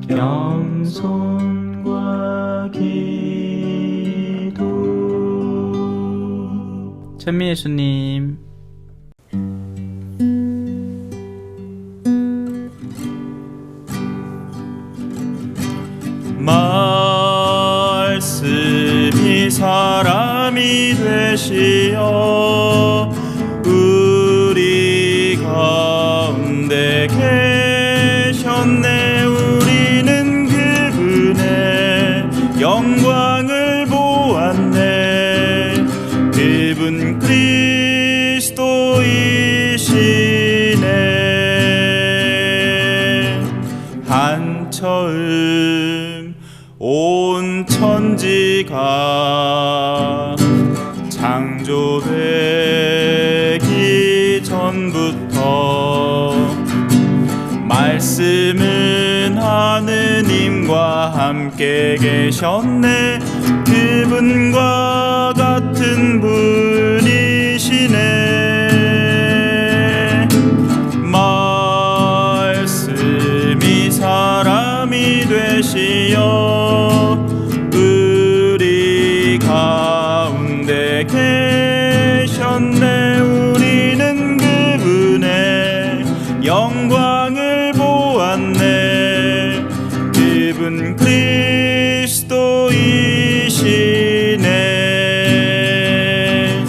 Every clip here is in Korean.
겸손과 기도. 천미 예수님. 말씀이 사람이 되시어 우리 가운데 계셨네. 우리는 그분의 영광을 보았네. 그분 그리스도이시네. 한처음 온 천지가 창조되기 전부터 말씀은 하느님과 함께 계셨네. 그분과 같은 분이시네. 말씀이 사람이 되시어 우리 가운데 계셨네. 우리는 그분의 영광을 보았네. 그분 그리스도이시네.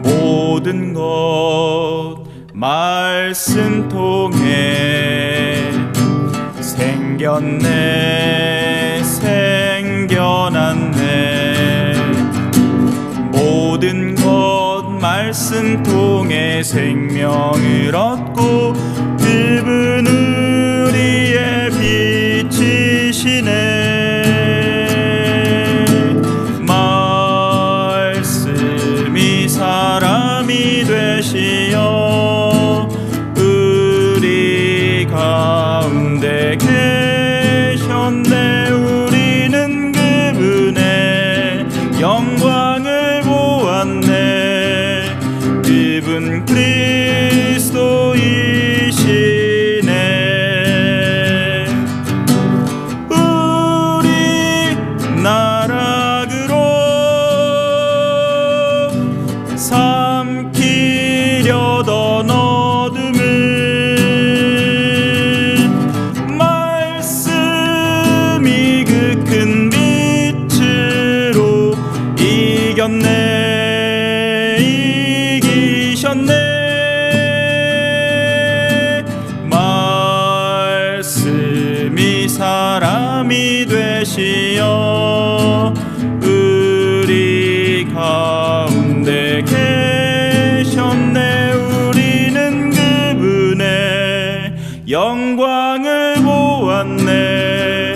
모든 것 말씀 통해 생겼네. 생겨났네. 모든 것 말씀 통해 생명을 얻고 그분 우리의 빛이시네. 말씀이 사람이 되시어 우리 가운데 계셨네. 우리는 그분의 영광을 보았네. 그분 그리스도이시네. 우리 나락으로 삼키려던 어둠을 말씀이 그 큰 빛으로 이겼네. 이기셨네. 말씀이 사람이 되시어 우리 가운데 계셨네. 우리는 그분의 영광을 보았네.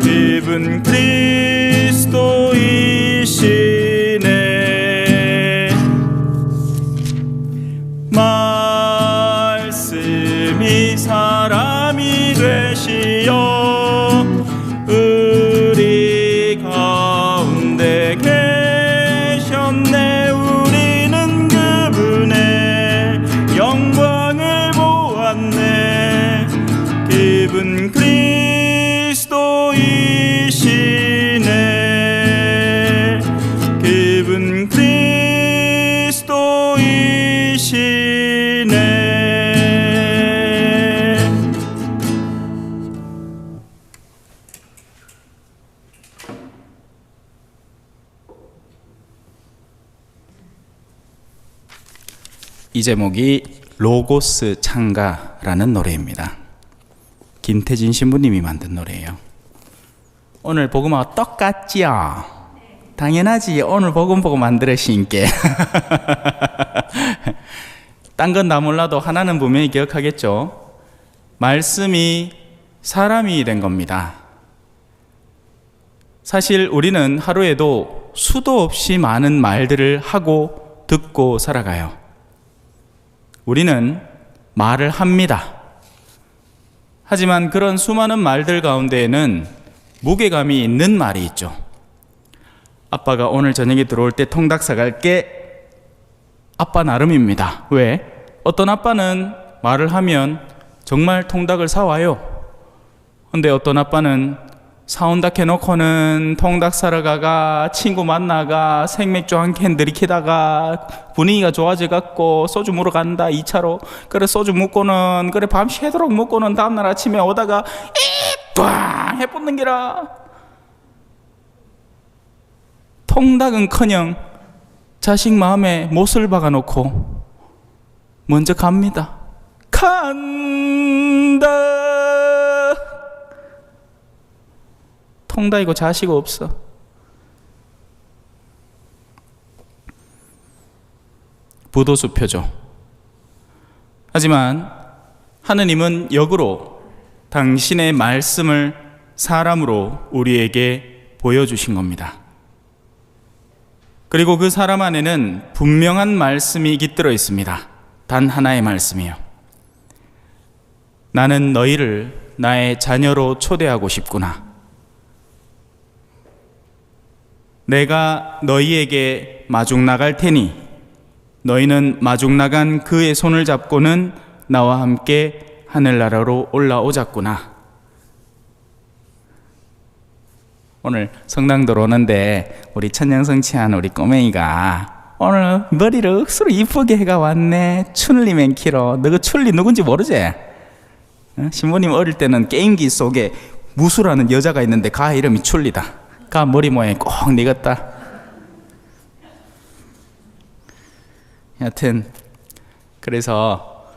그분 그리스도이시네. 말씀이 사람이 되시어 우리 가운데 계셨네. 우리는 그분의 영광을 보았네. 그분 그리스도이시네. 그분 그리스도이시네. 이 제목이 로고스 창가라는 노래입니다. 김태진 신부님이 만든 노래예요. 오늘 복음하고 똑같지요? 당연하지. 오늘 복음 보고 만들으신께. 딴 건 다 몰라도 하나는 분명히 기억하겠죠? 말씀이 사람이 된 겁니다. 사실 우리는 하루에도 수도 없이 많은 말들을 하고 듣고 살아가요. 우리는 말을 합니다. 하지만 그런 수많은 말들 가운데에는 무게감이 있는 말이 있죠. 아빠가 오늘 저녁에 들어올 때 통닭 사갈게. 아빠 나름입니다. 왜? 어떤 아빠는 말을 하면 정말 통닭을 사와요. 근데 어떤 아빠는 사온다 해놓고는 통닭 사러 가가 친구 만나가 생맥주 한 캔 들이키다가 분위기가 좋아져갖고 소주 먹으러 간다 2차로. 그래 소주 먹고는 그래 밤 새도록 먹고는 다음날 아침에 오다가 꽝 해붙는 기라. 통닭은커녕 자식 마음에 못을 박아놓고 먼저 갑니다. 간다. 통닭이고 자식 없어. 부도수표죠. 하지만 하느님은 역으로 당신의 말씀을 사람으로 우리에게 보여주신 겁니다. 그리고 그 사람 안에는 분명한 말씀이 깃들어 있습니다. 단 하나의 말씀이요. 나는 너희를 나의 자녀로 초대하고 싶구나. 내가 너희에게 마중 나갈 테니 너희는 마중 나간 그의 손을 잡고는 나와 함께 하늘나라로 올라오자꾸나. 오늘 성당도로 오는데 우리 천년성취한 우리 꼬맹이가 오늘 머리를 억수로 이쁘게 해가 왔네. 춘리 맨키로. 너 그 춘리 누군지 모르지? 신부님 어릴 때는 게임기 속에 무수라는 여자가 있는데 가 이름이 춘리다. 가 머리 모양이 꼭 늙었다. 여튼 그래서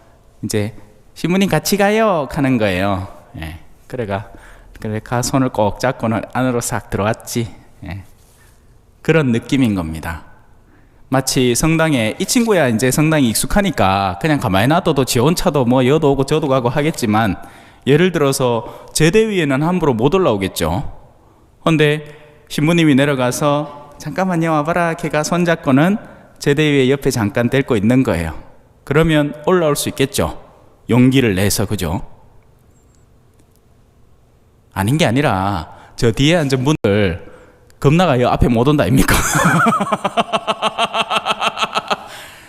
이제 신부님 같이 가요 하는 거예요. 예. 그래 가 손을 꼭 잡고는 안으로 싹 들어왔지. 예. 그런 느낌인 겁니다. 마치 성당에 이 친구야 이제 성당이 익숙하니까 그냥 가만히 놔둬도 지 혼자도 뭐 여도 오고 저도 가고 하겠지만 예를 들어서 제대 위에는 함부로 못 올라오겠죠. 근데 신부님이 내려가서 잠깐만요 와봐라 걔가 손잡고는 제대 위에 옆에 잠깐 댈고 있는 거예요. 그러면 올라올 수 있겠죠. 용기를 내서. 그죠? 아닌 게 아니라 저 뒤에 앉은 분들 겁나가 여 앞에 못 온다 아닙니까?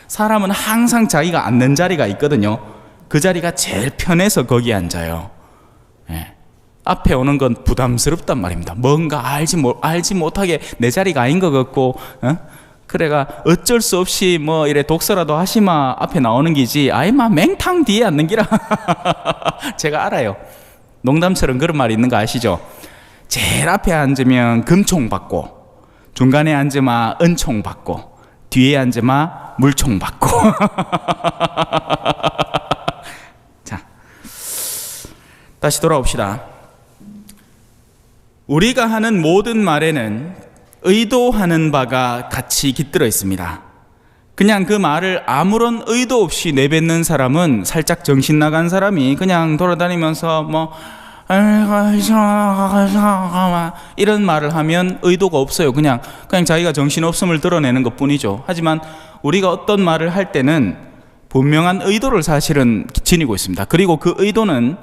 사람은 항상 자기가 앉는 자리가 있거든요. 그 자리가 제일 편해서 거기 앉아요. 예. 앞에 오는 건 부담스럽단 말입니다. 뭔가 알지 못하게 내 자리가 아닌 것 같고, 그래가 어쩔 수 없이 뭐 이래 독서라도 하시마 앞에 나오는 기지. 아이마 맹탕 뒤에 앉는 기라. 제가 알아요. 농담처럼 그런 말이 있는 거 아시죠? 제일 앞에 앉으면 금총 받고, 중간에 앉으면 은총 받고, 뒤에 앉으면 물총 받고. 자, 다시 돌아옵시다. 우리가 하는 모든 말에는 의도하는 바가 같이 깃들어 있습니다. 그냥 그 말을 아무런 의도 없이 내뱉는 사람은 살짝 정신 나간 사람이 그냥 돌아다니면서 뭐 이런 말을 하면 의도가 없어요. 그냥 자기가 정신없음을 드러내는 것 뿐이죠. 하지만 우리가 어떤 말을 할 때는 분명한 의도를 사실은 지니고 있습니다. 그리고 그 의도는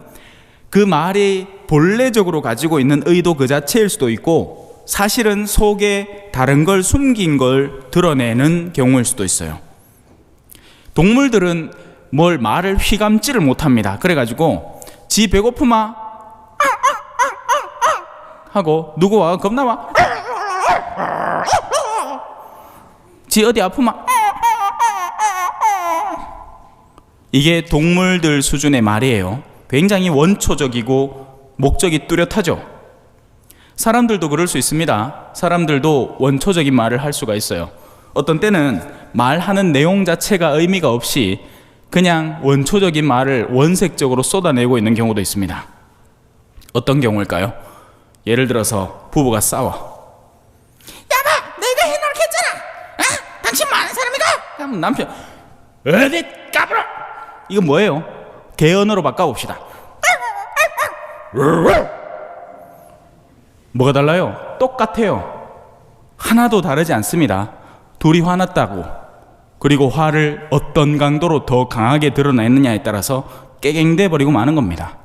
그 말이 본래적으로 가지고 있는 의도 그 자체일 수도 있고 사실은 속에 다른 걸 숨긴 걸 드러내는 경우일 수도 있어요. 동물들은 말을 휘감지를 못합니다. 그래가지고 지 배고프마 하고 누구와 겁나마 지 어디 아프마 이게 동물들 수준의 말이에요. 굉장히 원초적이고 목적이 뚜렷하죠. 사람들도 그럴 수 있습니다. 사람들도 원초적인 말을 할 수가 있어요. 어떤 때는 말하는 내용 자체가 의미가 없이 그냥 원초적인 말을 원색적으로 쏟아내고 있는 경우도 있습니다. 어떤 경우일까요? 예를 들어서 부부가 싸워. 야봐, 내가 해놓게 했잖아. 당신 뭐 하는 사람이가? 그럼 남편 어디 까불어. 이건 뭐예요? 개언어로 바꿔봅시다. 뭐가 달라요? 똑같아요. 하나도 다르지 않습니다. 둘이 화났다고, 그리고 화를 어떤 강도로 더 강하게 드러내느냐에 따라서 깨갱돼 버리고 마는 겁니다.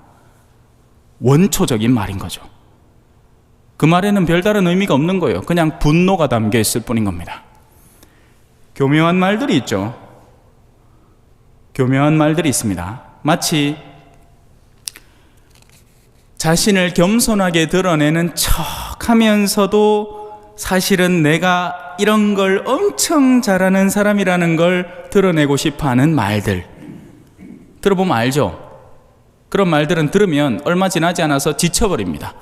원초적인 말인 거죠. 그 말에는 별다른 의미가 없는 거예요. 그냥 분노가 담겨 있을 뿐인 겁니다. 교묘한 말들이 있죠. 교묘한 말들이 있습니다. 마치 자신을 겸손하게 드러내는 척 하면서도 사실은 내가 이런 걸 엄청 잘하는 사람이라는 걸 드러내고 싶어 하는 말들. 들어보면 알죠? 그런 말들은 들으면 얼마 지나지 않아서 지쳐버립니다.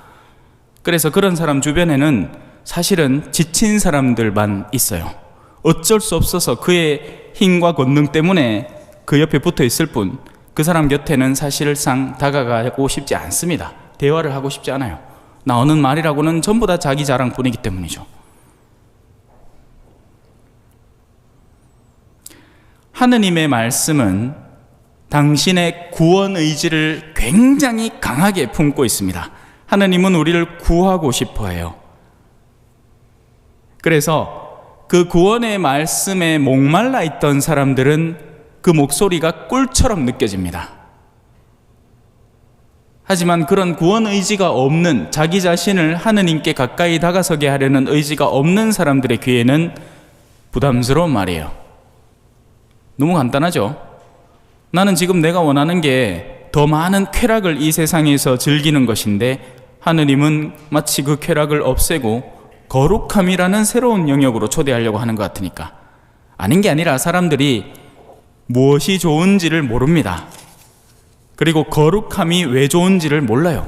그래서 그런 사람 주변에는 사실은 지친 사람들만 있어요. 어쩔 수 없어서 그의 힘과 권능 때문에 그 옆에 붙어 있을 뿐, 그 사람 곁에는 사실상 다가가고 싶지 않습니다. 대화를 하고 싶지 않아요. 나오는 말이라고는 전부 다 자기 자랑뿐이기 때문이죠. 하느님의 말씀은 당신의 구원 의지를 굉장히 강하게 품고 있습니다. 하느님은 우리를 구하고 싶어 해요. 그래서 그 구원의 말씀에 목말라 있던 사람들은 그 목소리가 꿀처럼 느껴집니다. 하지만 그런 구원 의지가 없는, 자기 자신을 하느님께 가까이 다가서게 하려는 의지가 없는 사람들의 귀에는 부담스러운 말이에요. 너무 간단하죠? 나는 지금 내가 원하는 게 더 많은 쾌락을 이 세상에서 즐기는 것인데, 하느님은 마치 그 쾌락을 없애고 거룩함이라는 새로운 영역으로 초대하려고 하는 것 같으니까. 아닌 게 아니라 사람들이 무엇이 좋은지를 모릅니다. 그리고 거룩함이 왜 좋은지를 몰라요.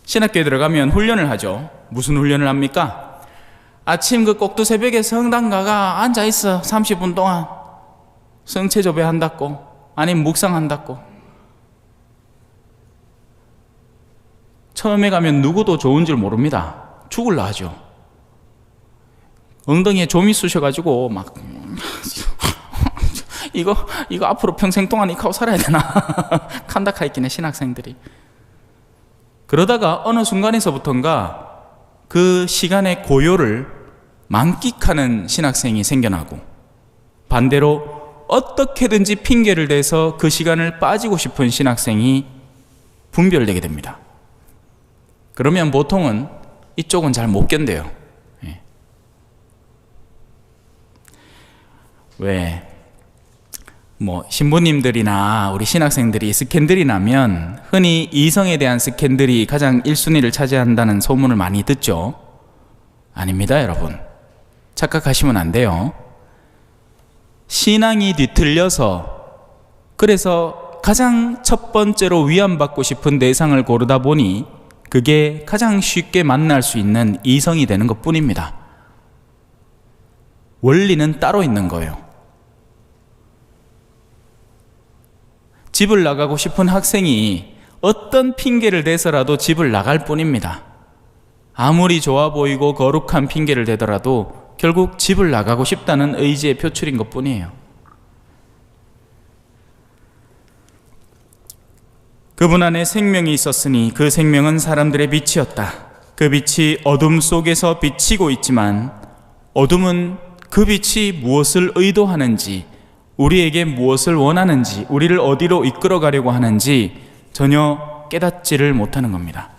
신학교에 들어가면 훈련을 하죠. 무슨 훈련을 합니까? 아침 그 꼭두 새벽에 성당 가가 앉아있어. 30분 동안 성체조배 한다고, 아니면 묵상한다고. 처음에 가면 누구도 좋은 줄 모릅니다. 죽을라 하죠. 엉덩이에 좀이 쑤셔가지고 막 이거 앞으로 평생 동안 이거 하고 살아야 되나 칸다카 있긴 해, 신학생들이. 그러다가 어느 순간에서부턴가 그 시간의 고요를 만끽하는 신학생이 생겨나고, 반대로 어떻게든지 핑계를 대서 그 시간을 빠지고 싶은 신학생이 분별되게 됩니다. 그러면 보통은 이쪽은 잘 못 견뎌요. 왜 신부님들이나 우리 신학생들이 스캔들이 나면 흔히 이성에 대한 스캔들이 가장 1순위를 차지한다는 소문을 많이 듣죠. 아닙니다, 여러분. 착각하시면 안 돼요. 신앙이 뒤틀려서, 그래서 가장 첫 번째로 위안받고 싶은 대상을 고르다 보니 그게 가장 쉽게 만날 수 있는 이성이 되는 것 뿐입니다. 원리는 따로 있는 거예요. 집을 나가고 싶은 학생이 어떤 핑계를 대서라도 집을 나갈 뿐입니다. 아무리 좋아 보이고 거룩한 핑계를 대더라도 결국 집을 나가고 싶다는 의지의 표출인 것 뿐이에요. 그분 안에 생명이 있었으니 그 생명은 사람들의 빛이었다. 그 빛이 어둠 속에서 비치고 있지만 어둠은 그 빛이 무엇을 의도하는지, 우리에게 무엇을 원하는지, 우리를 어디로 이끌어 가려고 하는지 전혀 깨닫지를 못하는 겁니다.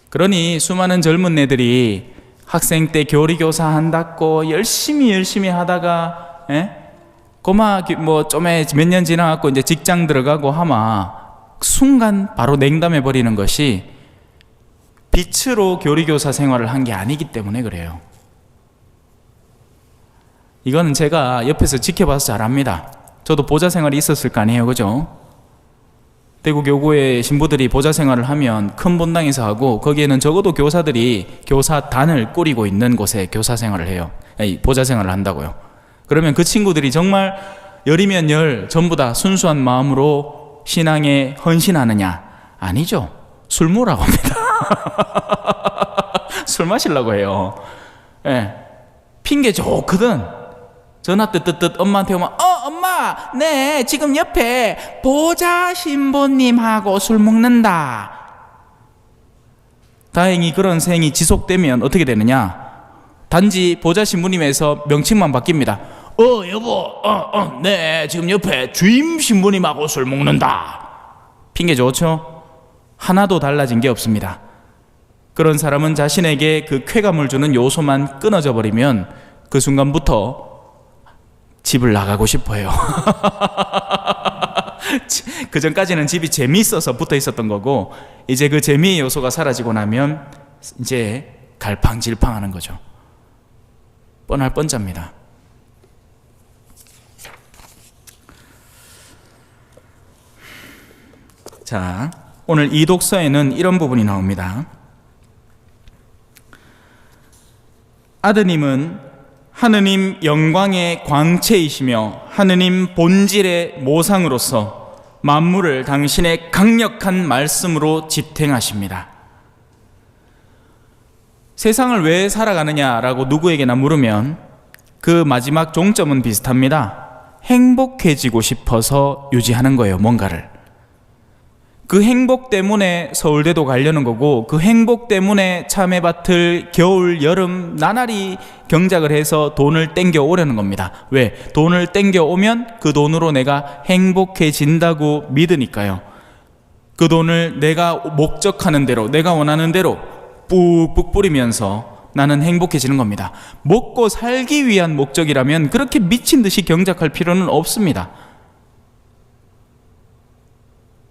그러니 수많은 젊은 애들이 학생 때 교리교사 한다고 열심히 하다가 고마 좀에 몇 년 지나갖고 이제 직장 들어가고 하마 순간 바로 냉담해 버리는 것이 빛으로 교리교사 생활을 한 게 아니기 때문에 그래요. 이거는 제가 옆에서 지켜봐서 잘 압니다. 저도 보좌 생활이 있었을 거 아니에요, 그죠? 대구 교구의 신부들이 보좌 생활을 하면 큰 본당에서 하고, 거기에는 적어도 교사들이 교사단을 꾸리고 있는 곳에 교사 생활을 해요. 보좌 생활을 한다고요. 그러면 그 친구들이 정말 열이면 열 전부 다 순수한 마음으로 신앙에 헌신하느냐? 아니죠. 술 먹으라고 합니다. 술 마시려고 해요. 핑계 좋거든. 전화 뜨뜻 엄마한테 오면 엄마, 네 지금 옆에 보좌 신부님하고 술 먹는다. 다행히 그런 생이 지속되면 어떻게 되느냐? 단지 보좌 신부님에서 명칭만 바뀝니다. 여보, 네 지금 옆에 주임 신부님하고 술 먹는다. 핑계 좋죠? 하나도 달라진 게 없습니다. 그런 사람은 자신에게 그 쾌감을 주는 요소만 끊어져 버리면 그 순간부터 집을 나가고 싶어요. 그 전까지는 집이 재미있어서 붙어 있었던 거고, 이제 그 재미의 요소가 사라지고 나면 이제 갈팡질팡하는 거죠. 뻔할 뻔잡니다. 자, 오늘 이 독서에는 이런 부분이 나옵니다. 아드님은 하느님 영광의 광채이시며 하느님 본질의 모상으로서 만물을 당신의 강력한 말씀으로 지탱하십니다. 세상을 왜 살아가느냐라고 누구에게나 물으면 그 마지막 종점은 비슷합니다. 행복해지고 싶어서 유지하는 거예요, 뭔가를. 그 행복 때문에 서울대도 가려는 거고, 그 행복 때문에 참외밭을 겨울, 여름 나날이 경작을 해서 돈을 땡겨 오려는 겁니다. 왜? 돈을 땡겨 오면 그 돈으로 내가 행복해진다고 믿으니까요. 그 돈을 내가 목적하는 대로, 내가 원하는 대로 뿍뿍 뿌리면서 나는 행복해지는 겁니다. 먹고 살기 위한 목적이라면 그렇게 미친 듯이 경작할 필요는 없습니다.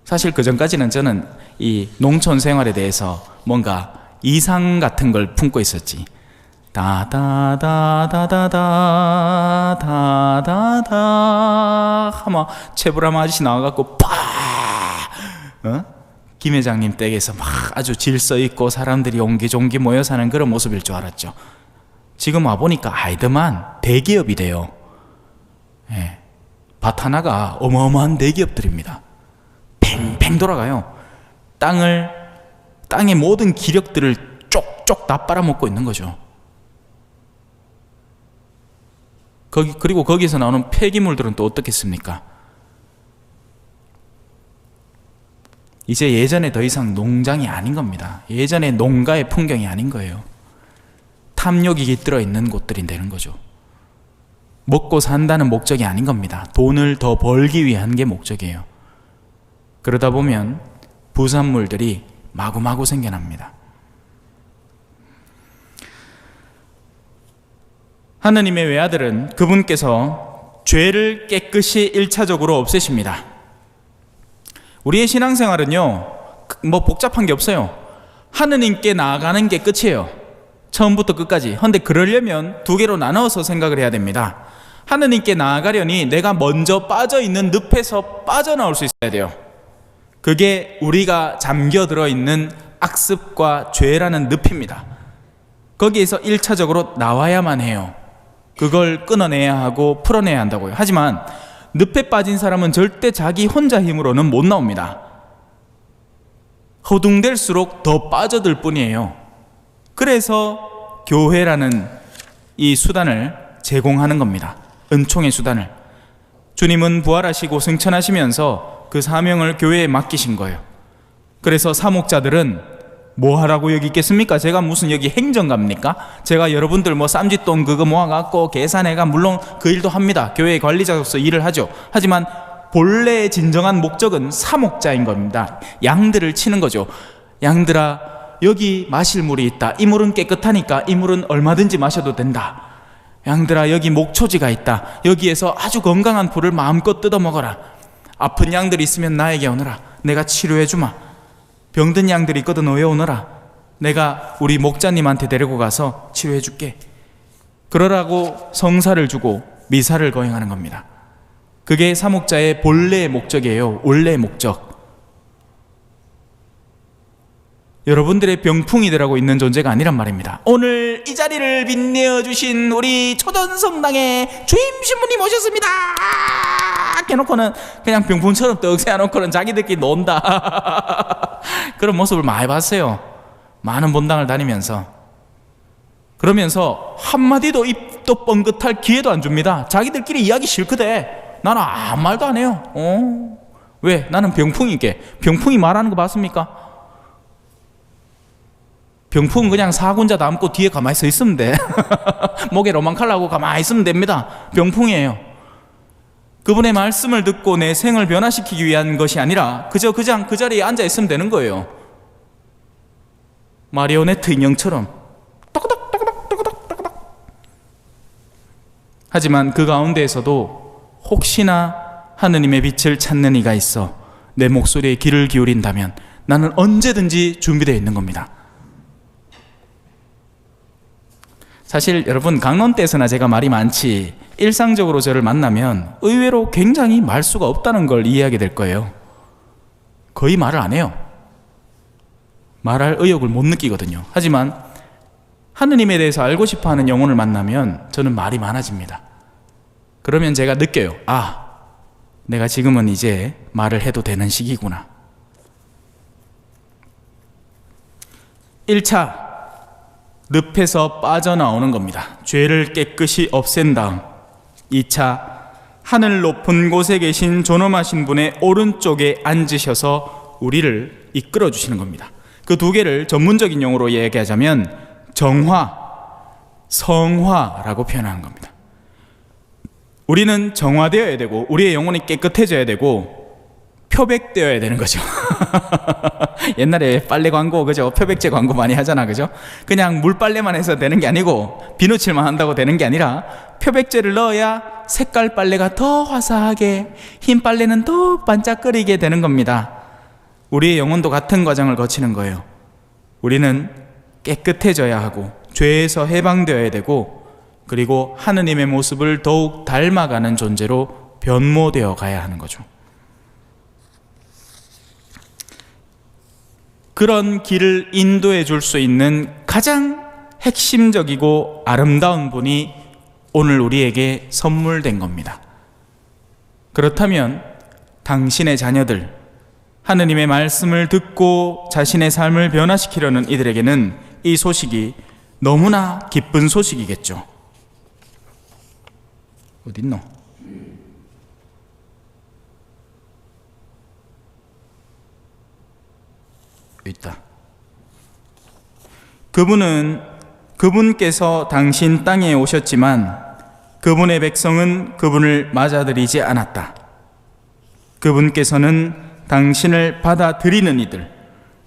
사실 그 전까지는 저는 이 농촌 생활에 대해서 뭔가 이상 같은 걸 품고 있었지. 다다다다다다 다다다 하면 최불암 아저씨 나와갖고 파 김 회장님 댁에서 막 아주 질서 있고 사람들이 옹기종기 모여 사는 그런 모습일 줄 알았죠. 지금 와보니까 아이들만 대기업이 돼요. 예. 밭 하나가 어마어마한 대기업들입니다. 팽팽 돌아가요. 땅의 모든 기력들을 쪽쪽 다 빨아먹고 있는 거죠. 그리고 거기서 나오는 폐기물들은 또 어떻겠습니까? 이제 예전에 더 이상 농장이 아닌 겁니다. 예전에 농가의 풍경이 아닌 거예요. 탐욕이 깃들어 있는 곳들이 되는 거죠. 먹고 산다는 목적이 아닌 겁니다. 돈을 더 벌기 위한 게 목적이에요. 그러다 보면 부산물들이 마구마구 생겨납니다. 하느님의 외아들은 그분께서 죄를 깨끗이 1차적으로 없애십니다. 우리의 신앙생활은요, 뭐 복잡한 게 없어요. 하느님께 나아가는 게 끝이에요. 처음부터 끝까지. 그런데 그러려면 두 개로 나눠서 생각을 해야 됩니다. 하느님께 나아가려니 내가 먼저 빠져있는 늪에서 빠져나올 수 있어야 돼요. 그게 우리가 잠겨들어 있는 악습과 죄라는 늪입니다. 거기에서 1차적으로 나와야만 해요. 그걸 끊어내야 하고 풀어내야 한다고요. 하지만 늪에 빠진 사람은 절대 자기 혼자 힘으로는 못 나옵니다. 허둥댈수록 더 빠져들 뿐이에요. 그래서 교회라는 이 수단을 제공하는 겁니다. 은총의 수단을. 주님은 부활하시고 승천하시면서 그 사명을 교회에 맡기신 거예요. 그래서 사목자들은 뭐 하라고 여기 있겠습니까? 제가 무슨 여기 행정가입니까? 제가 여러분들 뭐 쌈짓돈 그거 모아갖고 계산해가 물론 그 일도 합니다. 교회 관리자로서 일을 하죠. 하지만 본래의 진정한 목적은 사목자인 겁니다. 양들을 치는 거죠. 양들아, 여기 마실 물이 있다. 이 물은 깨끗하니까 이 물은 얼마든지 마셔도 된다. 양들아, 여기 목초지가 있다. 여기에서 아주 건강한 풀을 마음껏 뜯어 먹어라. 아픈 양들이 있으면 나에게 오너라. 내가 치료해 주마. 병든 양들이 있거든 너에 오너라. 내가 우리 목자님한테 데리고 가서 치료해 줄게. 그러라고 성사를 주고 미사를 거행하는 겁니다. 그게 사목자의 본래의 목적이에요. 원래의 목적. 여러분들의 병풍이 되라고 있는 존재가 아니란 말입니다. 오늘 이 자리를 빛내어 주신 우리 초전성당의 주임 신부님 오셨습니다. 해놓고는 그냥 병풍처럼 떡 세워놓고는 자기들끼리 논다. 그런 모습을 많이 봤어요. 많은 본당을 다니면서. 그러면서 한마디도 입도 뻥긋할 기회도 안 줍니다. 자기들끼리 이야기 실크대. 나는 아무 말도 안 해요. 왜? 나는 병풍이게. 병풍이 말하는 거 봤습니까? 병풍은 그냥 사군자 담고 뒤에 가만히 서 있으면 돼. 목에 로망칼라고 가만히 있으면 됩니다. 병풍이에요. 그분의 말씀을 듣고 내 생을 변화시키기 위한 것이 아니라 그저 그냥 그 자리에 앉아 있으면 되는 거예요. 마리오네트 인형처럼 또그덕. 하지만 그 가운데에서도 혹시나 하느님의 빛을 찾는 이가 있어 내 목소리에 귀를 기울인다면 나는 언제든지 준비되어 있는 겁니다. 사실 여러분, 강론 때서나 제가 말이 많지 일상적으로 저를 만나면 의외로 굉장히 말수가 없다는 걸 이해하게 될 거예요. 거의 말을 안 해요. 말할 의욕을 못 느끼거든요. 하지만 하느님에 대해서 알고 싶어하는 영혼을 만나면 저는 말이 많아집니다. 그러면 제가 느껴요. 아, 내가 지금은 이제 말을 해도 되는 시기구나. 1차, 늪에서 빠져나오는 겁니다. 죄를 깨끗이 없앤 다음. 2차, 하늘 높은 곳에 계신 존엄하신 분의 오른쪽에 앉으셔서 우리를 이끌어 주시는 겁니다. 그 두 개를 전문적인 용어로 얘기하자면 정화, 성화라고 표현하는 겁니다. 우리는 정화되어야 되고 우리의 영혼이 깨끗해져야 되고 표백되어야 되는 거죠. 옛날에 빨래 광고, 그죠? 표백제 광고 많이 하잖아, 그죠? 그냥 물빨래만 해서 되는 게 아니고 비누칠만 한다고 되는 게 아니라 표백제를 넣어야 색깔 빨래가 더 화사하게, 흰 빨래는 더 반짝거리게 되는 겁니다. 우리의 영혼도 같은 과정을 거치는 거예요. 우리는 깨끗해져야 하고 죄에서 해방되어야 되고, 그리고 하느님의 모습을 더욱 닮아가는 존재로 변모되어 가야 하는 거죠. 그런 길을 인도해 줄 수 있는 가장 핵심적이고 아름다운 분이 오늘 우리에게 선물된 겁니다. 그렇다면 당신의 자녀들, 하느님의 말씀을 듣고 자신의 삶을 변화시키려는 이들에게는 이 소식이 너무나 기쁜 소식이겠죠. 어딨노? 여기 있다. 그분께서 당신 땅에 오셨지만 그분의 백성은 그분을 맞아들이지 않았다. 그분께서는 당신을 받아들이는 이들,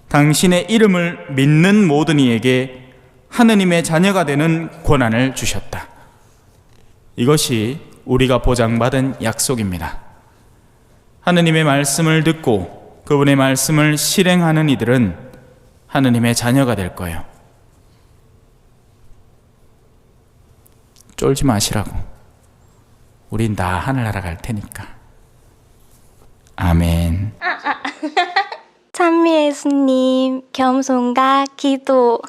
당신의 이름을 믿는 모든 이에게 하느님의 자녀가 되는 권한을 주셨다. 이것이 우리가 보장받은 약속입니다. 하느님의 말씀을 듣고 그분의 말씀을 실행하는 이들은 하느님의 자녀가 될 거예요. 쫄지 마시라고. 우린 다 하늘나라 갈 테니까. 아멘. 찬미 예수님, 겸손과 기도.